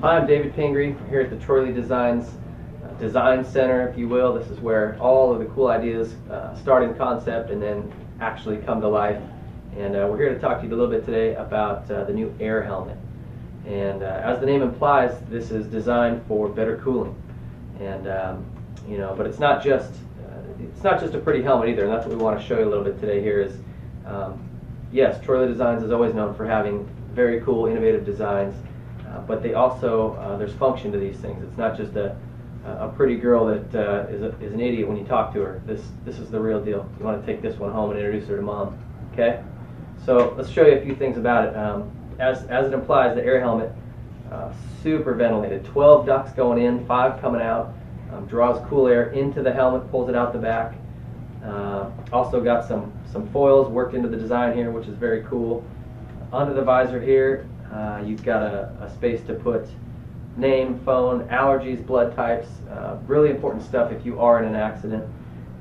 Hi, I'm David Pingree here at the Troy Lee Designs Design Center, if you will. This is where all of the cool ideas start in concept and then actually come to life. And we're here to talk to you a little bit today about the new Air helmet. And as the name implies, this is designed for better cooling. And but it's not just a pretty helmet either. And that's what we want to show you a little bit today. Here is yes, Troy Lee Designs is always known for having very cool, innovative designs. But they also, there's function to these things. It's not just a pretty girl that is an idiot when you talk to her. This is the real deal. You want to take this one home and introduce her to mom. Okay? So let's show you a few things about it. As it implies, the Air helmet, super ventilated. 12 ducts going in, 5 coming out. Draws cool air into the helmet, pulls it out the back. Also got some foils worked into the design here, which is very cool. Under the visor here, you've got a space to put name, phone, allergies, blood types, really important stuff if you are in an accident.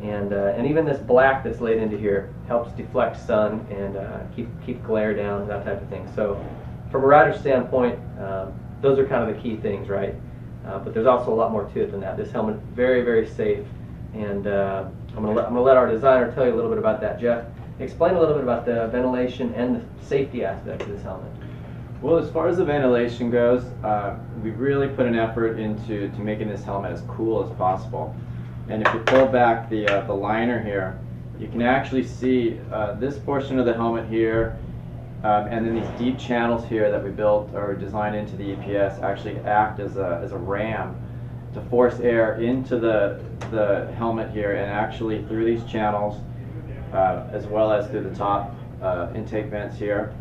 And even this black that's laid into here helps deflect sun and keep glare down, that type of thing. So from a rider's standpoint, those are kind of the key things, right? But there's also a lot more to it than that. This helmet is very, very safe, and I'm gonna let our designer tell you a little bit about that. Jeff, explain a little bit about the ventilation and the safety aspect of this helmet. Well, as far as the ventilation goes, we've really put an effort into making this helmet as cool as possible. And if you pull back the liner here, you can actually see this portion of the helmet here, and then these deep channels here that we built or designed into the EPS actually act as a ram to force air into the helmet here, and actually through these channels, as well as through the top intake vents here.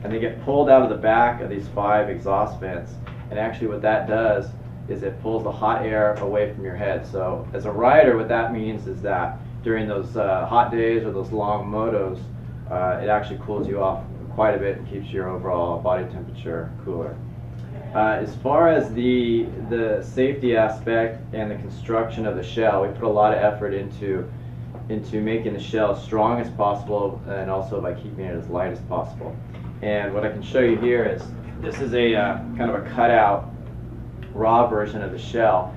And they get pulled out of the back of these 5 exhaust vents, and actually what that does is it pulls the hot air away from your head. So as a rider, what that means is that during those hot days or those long motos, it actually cools you off quite a bit and keeps your overall body temperature cooler. As far as the safety aspect and the construction of the shell, we put a lot of effort into making the shell as strong as possible, and also by keeping it as light as possible. And what I can show you here is this is a kind of a cutout raw version of the shell,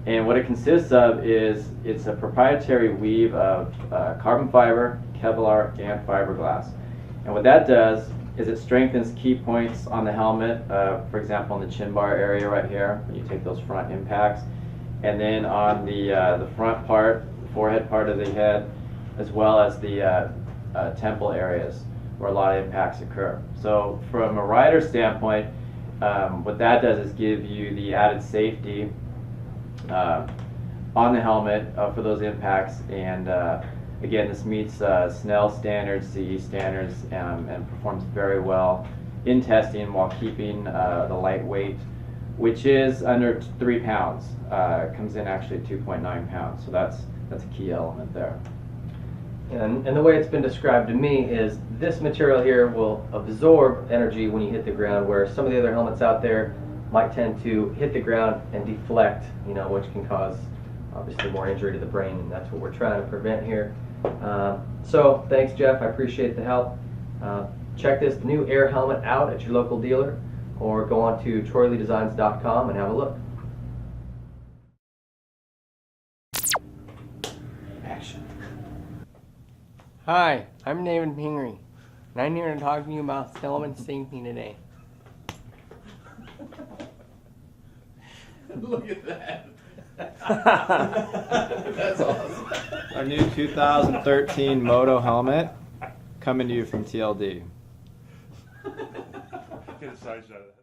and what it consists of is it's a proprietary weave of carbon fiber, Kevlar, and fiberglass. And what that does is it strengthens key points on the helmet, for example in the chin bar area right here when you take those front impacts, and then on the front part, the forehead part of the head, as well as the temple areas where a lot of impacts occur. So from a rider standpoint, what that does is give you the added safety on the helmet for those impacts. And again, this meets Snell standards, CE standards, and performs very well in testing while keeping the lightweight, which is under 3 pounds. Comes in actually at 2.9 pounds. So that's a key element there. And the way it's been described to me is this material here will absorb energy when you hit the ground, where some of the other helmets out there might tend to hit the ground and deflect, which can cause obviously more injury to the brain, and that's what we're trying to prevent here. So thanks, Jeff. I appreciate the help. Check this new Air helmet out at your local dealer, or go on to TroyLeeDesigns.com and have a look. Hi, I'm David Pingree, and I'm here to talk to you about helmet safety today. Look at that. That's awesome. Our new 2013 Moto helmet coming to you from TLD. Get a side shot of that.